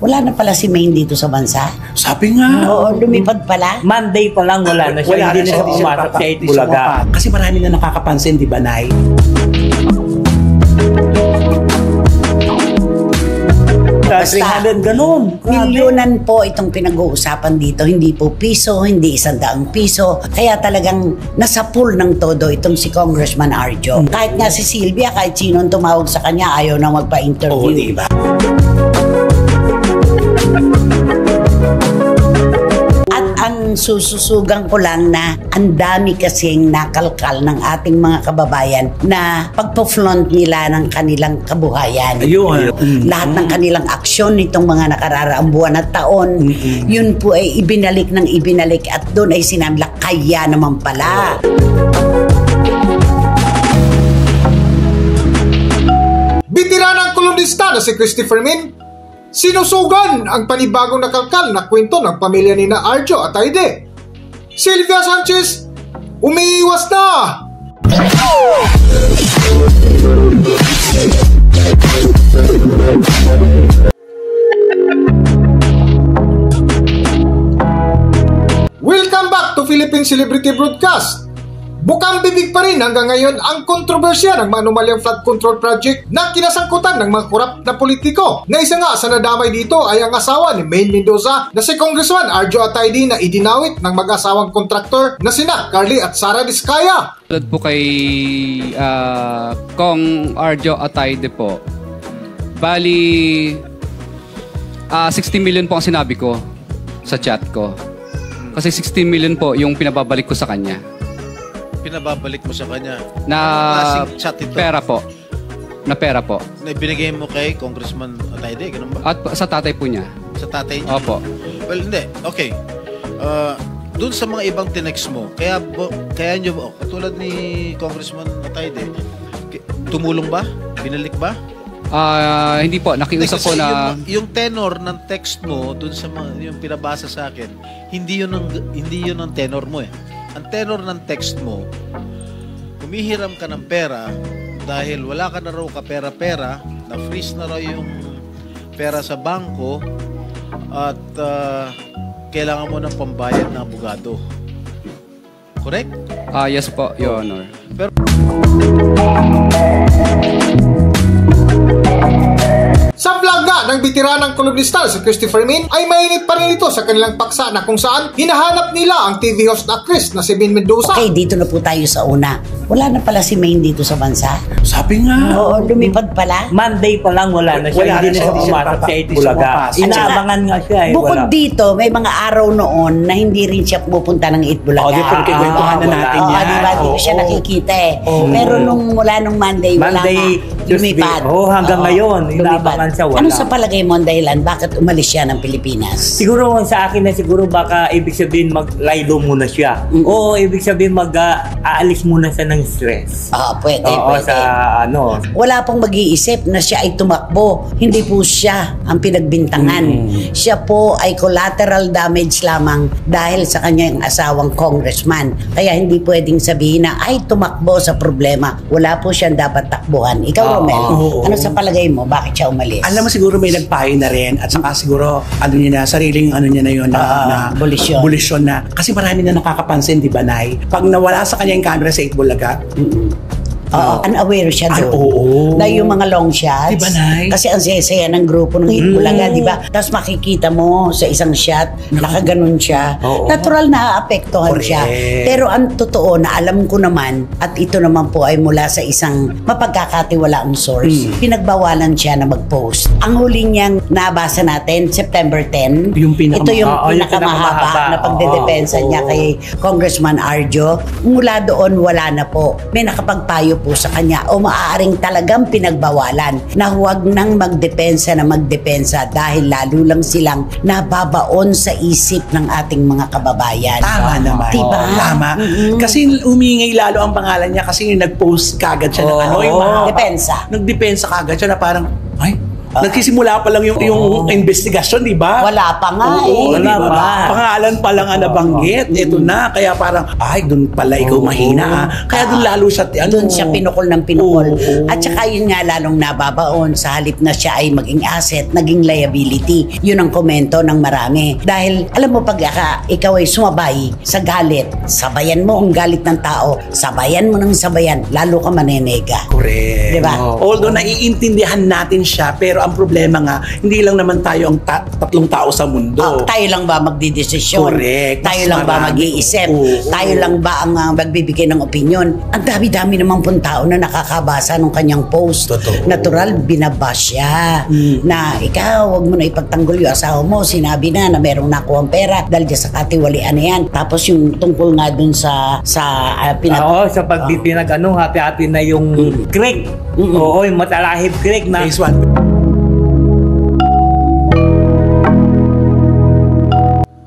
Wala na pala si Maine dito sa bansa. Sabi nga. Oo, lumipad pala. Monday pa lang wala na siya. Hindi na siya pumasok sa 8 Bulaga. Kasi marami na nakakapansin, di ba, Nay? Basta, 300 ganun. milyonan po itong pinag-uusapan dito. Hindi po piso, hindi 100 piso. Kaya talagang nasa pool ng todo itong si Congressman Arjo. Kahit nga si Sylvia, kahit sino ang tumawag sa kanya, ayaw na magpa-interview. Oo, di ba? At ang sususugan ko lang na ang dami kasing nakalkal ng ating mga kababayan na pagpo-flaunt nila ng kanilang kabuhayan. Ayun. Lahat ng kanilang aksyon nitong mga nakararaang buwan at taon, yun po ay ibinalik ng ibinalik at doon ay sinabi, kaya naman pala. Bitiranang kolumnista na si Christopher Min, sinusugan ang panibagong nakalkal na kwento ng pamilya ni na Arjo at Aide. Sylvia Sanchez, umiiwas na! Welcome back to Philippine Celebrity Broadcast. Bukang bibig pa rin hanggang ngayon ang kontrobersya ng manumalyang flood control project na kinasangkutan ng mga korap na politiko. Na isa nga sa nadamay dito ay ang asawa ni Maine Mendoza na si Congressman Arjo Atayde na idinawit ng mag-asawang kontraktor na sina Carly at Sara Diskaya. Tulad po kay Kong Arjo Atayde po, bali 60 million po ang sinabi ko sa chat ko. Kasi 16 million po yung pinababalik ko sa kanya. Pinababalik mo sa kanya? Na klaseng chat ito? Pera po. Na pera po. Na ibinigay mo kay Congressman Atayde, ganun ba? At sa tatay po niya. Sa tatay niya? Opo. Well, hindi. Okay. Doon sa mga ibang tinext mo, kaya nyo, katulad ni Congressman Atayde, tumulong ba? Binalik ba? Hindi po. Nakiusap po na... Yung tenor ng text mo, doon sa yung pinabasa sa akin, hindi yun ang tenor mo eh. Ang tenor ng text mo, humihiram ka ng pera dahil wala ka na raw kapera-pera, na-freeze na raw yung pera sa bangko at kailangan mo ng pambayad ng abogado. Correct? Yes po, Your Honor. Pero Sa vlog nga ng bitiranang kolumnista si Christopher Min ay mainit pa rin ito sa kanilang paksa na kung saan hinahanap nila ang TV host na actress na si Maine Mendoza. Okay, dito na po tayo sa una. Wala na pala si Maine dito sa bansa. Sabi nga. Oo, lumipad pala. Monday pa lang wala na siya. Wala Hindi na na siya pumasok sa 8 Bulaga. Inaabangan nga siya eh. Bukod dito, may mga araw noon na hindi rin siya pupunta ng 8 Bulaga. di ba, kikwentuhan na natin yan. Diba, di ko siya nakikita eh. Pero mula nung Monday, wala na. Lumipad. Hanggang ngayon, inaabangan siya, wala. Ano sa palagay mo ang dahilan? Bakit umalis siya ng Pilipinas? Siguro sa akin na siguro baka ibig sabihin mag-laylo muna siya. O ibig sabihin aalis muna siya ng stress. Pwede. Sa ano. Wala pong mag-iisip na siya ay tumakbo. Hindi po siya ang pinagbintangan. Siya po ay collateral damage lamang dahil sa kanyang asawang congressman. Kaya hindi pwedeng sabihin na ay tumakbo sa problema. Wala po siyang dapat takbuhan. Ikaw, Romel, ano sa palagay mo? Bakit siya umalis? Alam mo siguro may nagpayo na rin at saka siguro sariling niya na yun na bulisyon na. Kasi marami na nakakapansin, di ba, Nay? Pag nawala sa kanya yung camera sa 8 Bulaga, unaware siya doon. Na yung mga long shots. Diba, Nay? Kasi ang saya-saya ng grupo ng Itbulaga, di ba? Tapos makikita mo sa isang shot, nakaganon siya. Natural na aapektuhan siya. Pero ang totoo na alam ko naman, at ito naman po ay mula sa isang mapagkakatiwalaang source, pinagbawalan siya na mag-post. Ang huli niyang nabasa natin, September 10, ito yung pinakamahaba na pagdedepensa niya kay Congressman Arjo. Mula doon, wala na po. May nakapagpayo po sa kanya o maaaring talagang pinagbawalan na huwag nang magdepensa dahil lalo lang silang nababaon sa isip ng ating mga kababayan. Tama naman. Diba? Tama. Kasi umingay lalo ang pangalan niya kasi yung nag-post kagad siya ng depensa. Nagdepensa kagad siya na parang, ay, Nagsisimula pa lang yung investigasyon, di ba? Wala pa nga Oo, wala di ba? pa. Pangalan pa lang ang nabanggit. Ito na. Kaya parang, ay, doon pala ikaw mahina. Kaya doon lalo siya, Doon siya pinukol ng pinukol. At saka yun nga lalong nababaon sa halip na siya ay maging asset, naging liability. Yun ang komento ng marami. Dahil, alam mo, pag ikaw ay sumabay sa galit, sabayan mo ang galit ng tao, sabayan mo ng sabayan, lalo ka manenega. Correct. Di ba? Although naiintindihan natin siya, pero ang problema nga, hindi lang naman tayo ang tatlong tao sa mundo. Tayo lang ba magdidesisyon? Correct. Tayo Mas lang ba marami. mag-iisip? Oo. Tayo lang ba ang magbibigay ng opinion? Ang dami-dami naman pong tao na nakakabasa ng kanyang post. Totoo. Natural, binabash siya. Na ikaw, wag mo na ipagtanggol yung asawa mo. Sinabi na merong nakuha ang pera dahil dyan sa katiwalian na yan. Tapos yung tungkol nga dun sa Oo, sa pagpipinag hati-hati na yung creek. Oo, yung Matalahib Creek na Phase 1.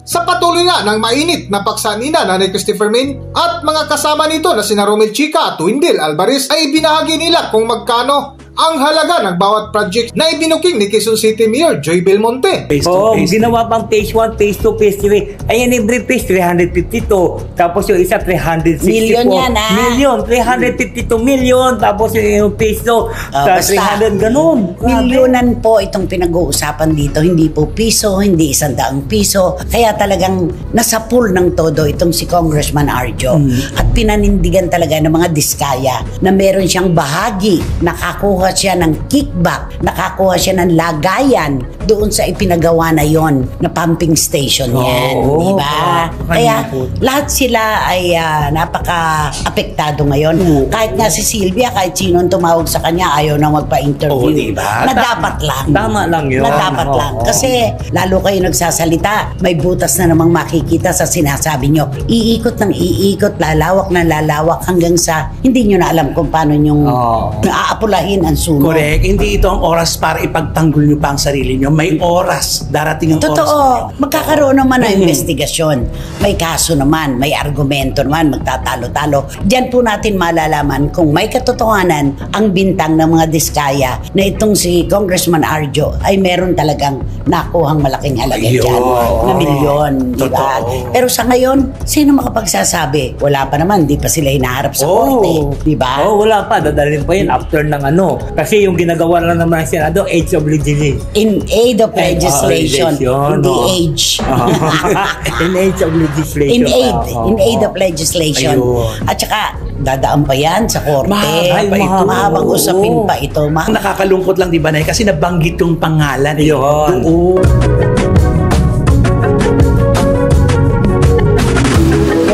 Sa patuloy nga ng mainit na paksanina na ni Christopher Min at mga kasama nito na sina Romel Chica at Windel Alvarez ay binahagi nila kung magkano ang halaga ng bawat project na ibinuking ni Quezon City Mayor Joy Belmonte. Phase 2, Oo, phase ginawa pang phase 1, phase 2, phase 3. Ayan, every phase, 352. Tapos yung isa, 364. Million yan, ah. Million, 352 million. Tapos yung phase 2, basta. 300, ganun. Milyonan po itong pinag-uusapan dito. Hindi po piso, hindi 100 piso. Kaya talagang nasa pool ng todo itong si Congressman Arjo. At pinanindigan talaga ng mga diskaya na meron siyang bahagi. Nakakuha siya ng kickback. Nakakuha siya ng lagayan doon sa ipinagawa na yon na pumping station yan. Oo, Di ba? Kaya po. lahat sila ay napaka-apektado ngayon. Kahit nga si Sylvia, kahit sino tumawag sa kanya, ayaw na magpa-interview. Oo, diba? Na dapat lang. Tama lang yun. Na dapat Oo. lang. Kasi lalo kayo nagsasalita, may butas na namang makikita sa sinasabi nyo. Iikot ng iikot, lalawak na lalawak hanggang sa hindi nyo na alam kung paano nyong aapulahin ang suno. Correct. Hindi ito ang oras para ipagtanggol nyo pa ang sarili nyo. May oras. Darating ang oras. Totoo. Magkakaroon naman ng investigasyon. May kaso naman, may argumento naman, magtatalo-talo. Diyan po natin malalaman kung may katotohanan ang bintang ng mga diskaya na itong si Congressman Arjo ay meron talagang nakuhang malaking halaga Ayun. dyan na milyon. Di ba? Totoo. Pero sa ngayon, sino makapagsasabi? Wala pa naman, di pa sila hinaharap sa korte. Di ba? Oo, wala pa. Dadalhin pa yun after ng Kasi yung ginagawa lang naman ng Senado, age of legislation. In aid of legislation. Hindi age. In age of legislation. In aid of legislation. Ayun. At saka, dadaan pa yan sa korte. Mahaba pa ito. Mahabang usapin pa ito. Ang nakakalungkot lang, di ba, Nay? Kasi nabanggit yung pangalan. Yun. Doon.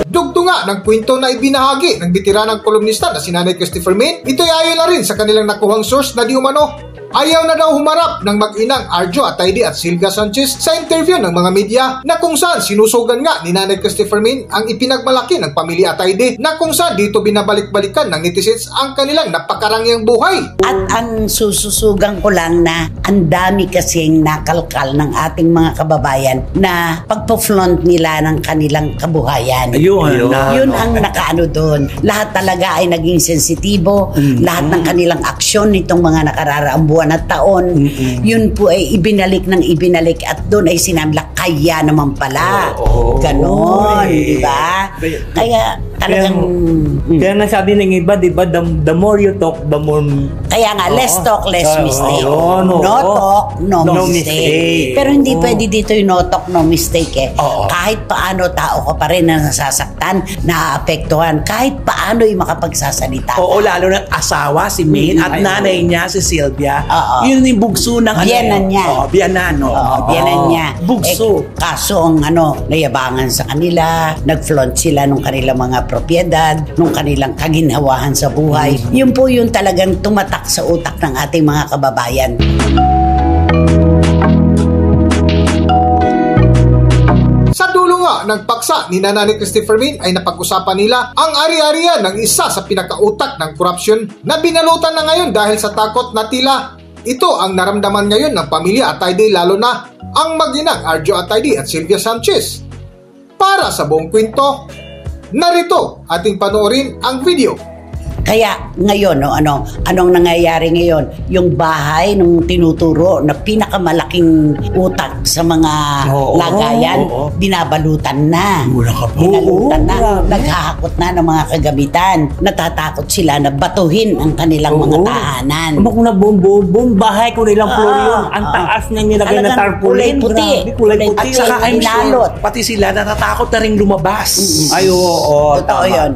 Dugto nga ng kwento na ibinahagi ng bitiranang kolumnista na si Nanay Christopher Min, ito'y ayon na rin sa kanilang nakuhang source na di umano ayaw na daw humarap ng mag-inang Arjo Atayde at Sylvia Sanchez sa interview ng mga media na kung saan sinusugan nga ni Nanay Christopher Min ang ipinagmalaki ng pamilya Atayde na kung saan dito binabalik-balikan ng netizens ang kanilang napakarangyang buhay. At ang sususugan ko lang na ang dami kasing nakalkal ng ating mga kababayan na pagpo-flaunt nila ng kanilang kabuhayan. Ayun. Yun ang nakaano doon. Lahat talaga ay naging sensitibo. Lahat ng kanilang aksyon nitong mga nakararaang buwan at taon, yun po ay ibinalik ng ibinalik at doon ay sinabi, kaya naman pala. Ganon, di ba? Kaya talagang... Kaya nasabi ng iba, di ba, the more you talk, the more... Kaya nga, less talk, less mistake. no talk, no No mistake. mistake. Pero hindi pwede dito yung no talk, no mistake eh. Kahit paano tao ka pa rin na nasasaktan, naaapektuhan, kahit paano yung makapagsasalita. Oo, lalo ng asawa, si Min, at nanay niya, si Sylvia. Yun yung bugso ng Biyanan niya. Biyanan, no? Biyanan niya. Bugso. Kaso ang nayabangan sa kanila, nag-flaunt sila nung kanilang mga propiedad, nung kanilang kaginhawahan sa buhay. Yun po yung talagang tumatak sa utak ng ating mga kababayan. Sa dulo nga ng paksa ni Nanay Christopher Min ay napag-usapan nila ang ari-arian ng isa sa pinakautak ng korupsyon na binalutan na ngayon dahil sa takot na tila ito ang naramdaman ngayon ng pamilya Atayde, lalo na ang mag-inang Arjo Atayde at Sylvia Sanchez. Para sa buong kwento, narito ating panoorin ang video. Kaya ngayon, no, anong nangyayari ngayon? Yung bahay nung tinuturo na pinakamalaking utak sa mga lagayan, binabalutan na. Binalutan na. Naghahakot na ng mga kagamitan. Natatakot sila na batuhin ang kanilang mga tahanan. Kung na buong bahay ko nilang floor yun. Ang taas na nilagay na tarpaulin. Kulay puti. At saka I'm sure, pati sila natatakot na rin lumabas. Ay, oo. Totoo yun.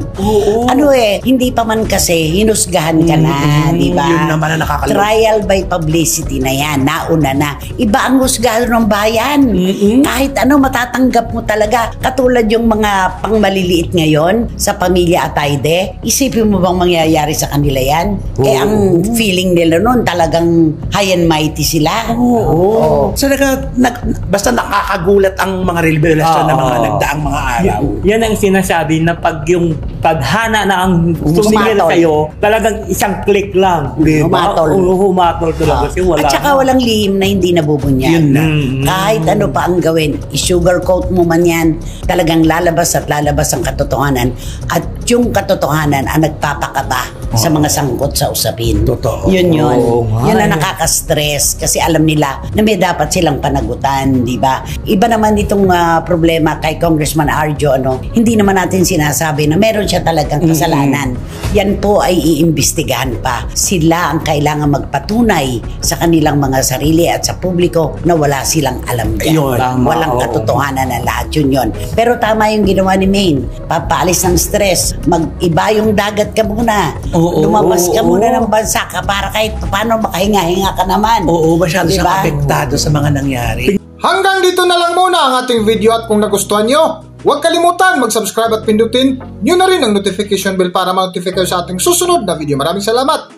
Hindi pa man kasi hinusgahan ka na, di ba? Yun naman na nakakalungkot. Trial by publicity na yan. Nauna na. Iba ang husgado ng bayan. Kahit matatanggap mo talaga. Katulad yung mga pangmaliliit ngayon sa pamilya Atayde, isipin mo bang mangyayari sa kanila yan? Ang feeling nila nun talagang high and mighty sila. So basta nakakagulat ang mga revelasyon ng mga nagdaang mga araw. Yan ang sinasabi na pag yung paghana na ang tumingin sa'yo, talagang isang click lang. Humatol talaga. At saka walang lihim na hindi nabubunyag. Yun na. Kahit ano pa ang gawin, i-sugarcoat mo man yan, talagang lalabas at lalabas ang katotohanan. At yung katotohanan ang nagpapakaba sa mga sangkot sa usapin. Totoo. Yun. Yun ang nakaka-stress kasi alam nila na may dapat silang panagutan, di ba? Iba naman itong problema kay Congressman Arjo, hindi naman natin sinasabi na meron siya talagang kasalanan. Yan po ay iimbestigahan pa. Sila ang kailangan magpatunay sa kanilang mga sarili at sa publiko na wala silang alam dyan. Walang katotohanan na lahat yun. Pero tama yung ginawa ni Maine. Papaalis ng stress. Mag-iba yung dagat ka muna. Lumabas ka muna ng bansa ka para kahit paano makahinga-hinga ka naman. Masyado siyang apektado sa mga nangyari. Hanggang dito na lang muna ang ating video at kung nagustuhan nyo, huwag kalimutan mag-subscribe at pindutin nyo na rin ang notification bell para ma-notify kayo sa ating susunod na video. Maraming salamat!